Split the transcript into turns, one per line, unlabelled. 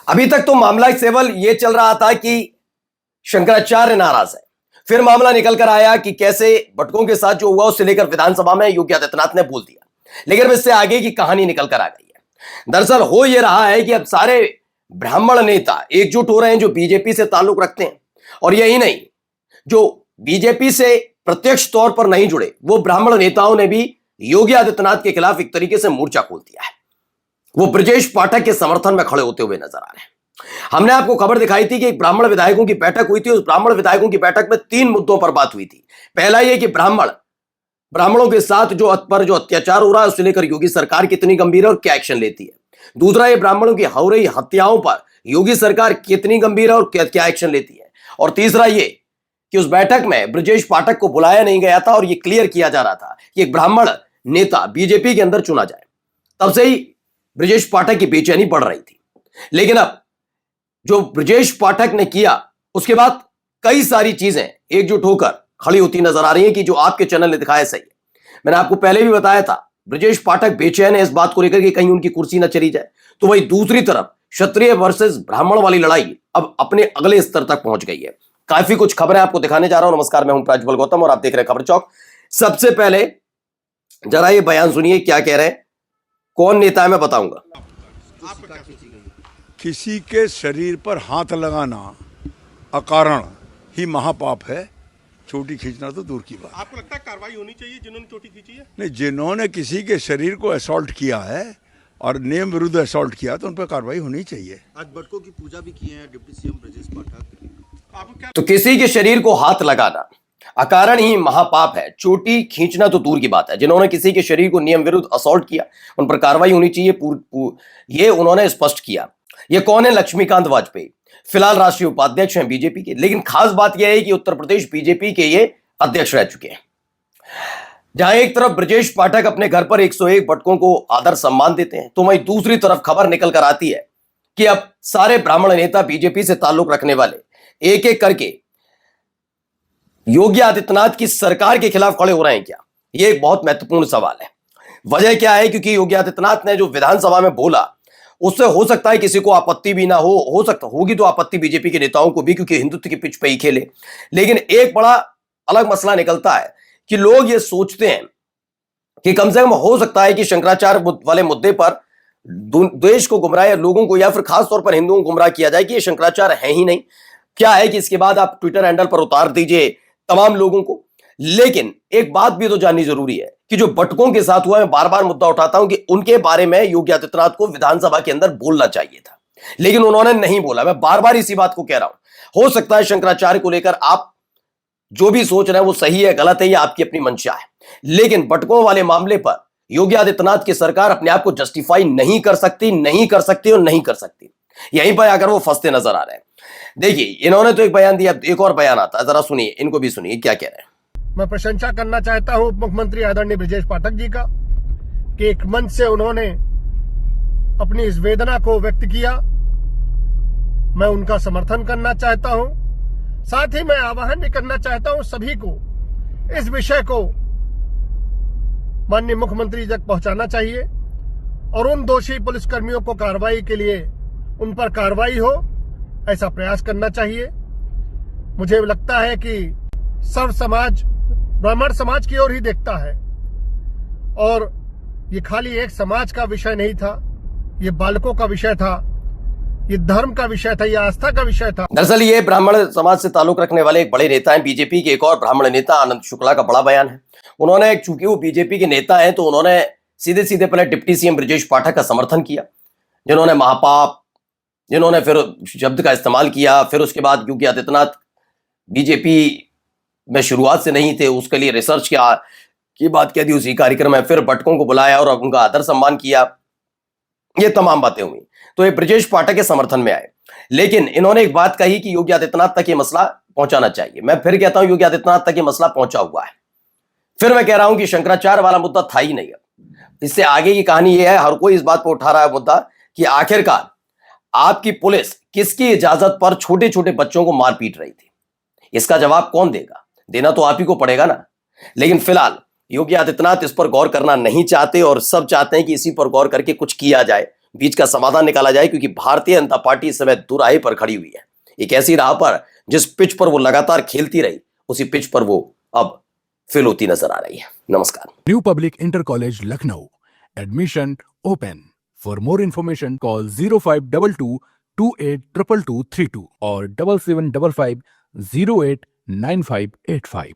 अभी तक तो मामला केवल यह चल रहा था कि शंकराचार्य नाराज है। फिर मामला निकल कर आया कि कैसे भटकों के साथ जो हुआ उससे लेकर विधानसभा में योगी आदित्यनाथ ने बोल दिया, लेकिन इससे आगे की कहानी निकल कर आ गई है। दरअसल हो यह रहा है कि अब सारे ब्राह्मण नेता एकजुट हो रहे हैं जो बीजेपी से ताल्लुक रखते हैं, और यही नहीं, जो बीजेपी से प्रत्यक्ष तौर पर नहीं जुड़े वो ब्राह्मण नेताओं ने भी योगी आदित्यनाथ के खिलाफ एक तरीके से मोर्चा खोल दिया है। वो ब्रजेश पाठक के समर्थन में खड़े होते हुए नजर आ रहे हैं। हमने आपको खबर दिखाई थी कि एक ब्राह्मण विधायकों की बैठक हुई थी। उस ब्राह्मण विधायकों की बैठक में 3 मुद्दों पर बात हुई थी। पहला यह कि ब्राह्मणों के साथ जो अत्याचार हो रहा है उससे लेकर योगी सरकार कितनी गंभीर है और क्या एक्शन लेती है। दूसरा, ये ब्राह्मणों की हो रही हत्याओं पर योगी सरकार कितनी गंभीर है और क्या एक्शन लेती है। और तीसरा ये कि उस बैठक में ब्रजेश पाठक को बुलाया नहीं गया था और यह क्लियर किया जा रहा था कि एक ब्राह्मण नेता बीजेपी के अंदर चुना जाए। तब से ही ब्रजेश पाठक की बेचैनी बढ़ रही थी। लेकिन अब जो ब्रजेश पाठक ने किया उसके बाद कई सारी चीजें एकजुट होकर खड़ी होती नजर आ रही हैं कि जो आपके चैनल ने दिखाया सही है। मैंने आपको पहले भी बताया था, ब्रजेश पाठक बेचैन है इस बात को लेकर कि कहीं उनकी कुर्सी न चली जाए। तो वही दूसरी तरफ क्षत्रिय वर्सेस ब्राह्मण वाली लड़ाई अब अपने अगले स्तर तक पहुंच गई है। काफी कुछ खबरें आपको दिखाने जा रहा हूं। नमस्कार, मैं हूं प्रज्वल गौतम और आप देख रहे हैं खबर चौक। सबसे पहले जरा ये बयान सुनिए क्या कह रहे हैं, कौन नेता है मैं बताऊंगा।
किसी के शरीर पर हाथ लगाना अकारण ही महापाप है, चोटी खींचना तो दूर की बात।
आपको लगता है कार्रवाई होनी चाहिए जिन्होंने चोटी खींची है?
नहीं, जिन्होंने किसी के शरीर को असॉल्ट किया है और नियम विरुद्ध असॉल्ट किया तो उन पर कार्रवाई होनी चाहिए।
आज भटकों की पूजा भी की है डिप्टी सीएम ब्रजेश पाठक।
तो किसी के शरीर को हाथ लगाना अकारण ही महापाप है, चोटी खींचना तो दूर की बात है। जिन्होंने किसी के शरीर को नियम विरुद्ध असॉल्ट किया उन पर कार्रवाई होनी चाहिए, ये उन्होंने स्पष्ट किया। ये कौन है? लक्ष्मीकांत वाजपेयी, फिलहाल राष्ट्रीय उपाध्यक्ष हैं बीजेपी के। लेकिन खास बात यह है कि उत्तर प्रदेश बीजेपी के ये अध्यक्ष रह चुके हैं। जहां एक तरफ ब्रजेश पाठक अपने घर पर 101 भटकों को आदर सम्मान देते हैं, तो वहीं दूसरी तरफ खबर निकल कर आती है कि अब सारे ब्राह्मण नेता बीजेपी से ताल्लुक रखने वाले एक एक करके योगी आदित्यनाथ की सरकार के खिलाफ खड़े हो रहे हैं क्या? यह एक बहुत महत्वपूर्ण सवाल है। वजह क्या है? क्योंकि योगी आदित्यनाथ ने जो विधानसभा में बोला उससे हो सकता है किसी को आपत्ति भी ना हो सकता होगी तो आपत्ति बीजेपी के नेताओं को भी, क्योंकि हिंदुत्व की पिच पे ही खेले। लेकिन एक बड़ा अलग मसला निकलता है कि लोग ये सोचते हैं कि कम से कम हो सकता है कि शंकराचार्य वाले मुद्दे पर देश को गुमराह, लोगों को या फिर खासतौर पर हिंदुओं को गुमराह किया जाए कि ये शंकराचार्य है ही नहीं। क्या है कि इसके बाद आप ट्विटर हैंडल पर उतार दीजिए तमाम लोगों को। लेकिन एक बात भी तो जाननी जरूरी है कि जो भटकों के साथ हुआ, मैं बार बार मुद्दा उठाता हूं कि उनके बारे में योगी आदित्यनाथ को विधानसभा के अंदर बोलना चाहिए था, लेकिन उन्होंने नहीं बोला। मैं बार बार इसी बात को कह रहा हूं। हो सकता है शंकराचार्य को लेकर आप जो भी सोच रहे हैं वो सही है गलत है, ये आपकी अपनी मंशा है, लेकिन भटकों वाले मामले पर योगी आदित्यनाथ की सरकार अपने आप को जस्टिफाई नहीं कर सकती और नहीं कर सकती। यहीं पर आकर वो फंसते नजर आ रहे हैं। देखिए, इन्होंने तो एक बयान दिया, एक और बयान आता है, जरा सुनिए, इनको भी सुनिए क्या कह रहे हैं।
मैं प्रशंसा करना चाहता हूं उप मुख्यमंत्री आदरणीय ब्रजेश पाठक जी का कि एक मंच से उन्होंने अपनी इस वेदना को व्यक्त किया। मैं उनका समर्थन करना चाहता हूं। साथ ही मैं आह्वान भी करना चाहता हूं सभी को इस विषय को माननीय मुख्यमंत्री तक पहुंचाना चाहिए और उन दोषी पुलिसकर्मियों को कार्रवाई के लिए उन पर कार्रवाई हो, ऐसा प्रयास करना चाहिए। मुझे लगता है कि सर्व समाज ब्राह्मण समाज की ओर ही देखता है और ये खाली एक समाज का विषय नहीं था, ये बालकों का विषय था, ये धर्म का विषय था, ये आस्था का विषय था।
दरअसल ये ब्राह्मण समाज से ताल्लुक रखने वाले एक बड़े नेता हैं बीजेपी के। एक और ब्राह्मण नेता आनंद शुक्ला का बड़ा बयान है। उन्होंने, चूंकि वो बीजेपी के नेता हैं, तो उन्होंने सीधे सीधे पहले डिप्टी सीएम ब्रजेश पाठक का समर्थन किया, जिन्होंने महापाप, जिन्होंने फिर शब्द का इस्तेमाल किया। फिर उसके बाद योगी आदित्यनाथ बीजेपी में शुरुआत से नहीं थे, उसके लिए रिसर्च की बात कह दी उसी कार्यक्रम में। फिर भटकों को बुलाया और उनका आदर सम्मान किया। ये तमाम बातें हुई तो ये ब्रजेश पाठक के समर्थन में आए। लेकिन इन्होंने एक बात कही कि योगी आदित्यनाथ तक ये मसला पहुंचाना चाहिए। मैं फिर कहता हूं योगी आदित्यनाथ तक ये मसला पहुंचा हुआ है। फिर मैं कह रहा हूं कि शंकराचार्य वाला मुद्दा था ही नहीं। इससे आगे की कहानी यह है, हर कोई इस बात पर उठा रहा है मुद्दा कि आखिरकार आपकी पुलिस किसकी इजाजत पर छोटे छोटे बच्चों को मार पीट रही थी। इसका जवाब कौन देगा? देना तो आप ही को पड़ेगा ना। लेकिन फिलहाल योगी आदित्यनाथ इस पर गौर करना नहीं चाहते और सब चाहते हैं कि इसी पर गौर करके कुछ किया जाए बीच का समाधान निकाला जाए, क्योंकि भारतीय जनता पार्टी इस समय दुराहे पर खड़ी हुई है। एक ऐसी राह पर जिस पिच पर वो लगातार खेलती रही, उसी पिच पर वो अब फेल होती नजर आ रही है। नमस्कार।
New Public Inter College, Lucknow. Admission open. For more information, call 0522 282232 or 7755 089585.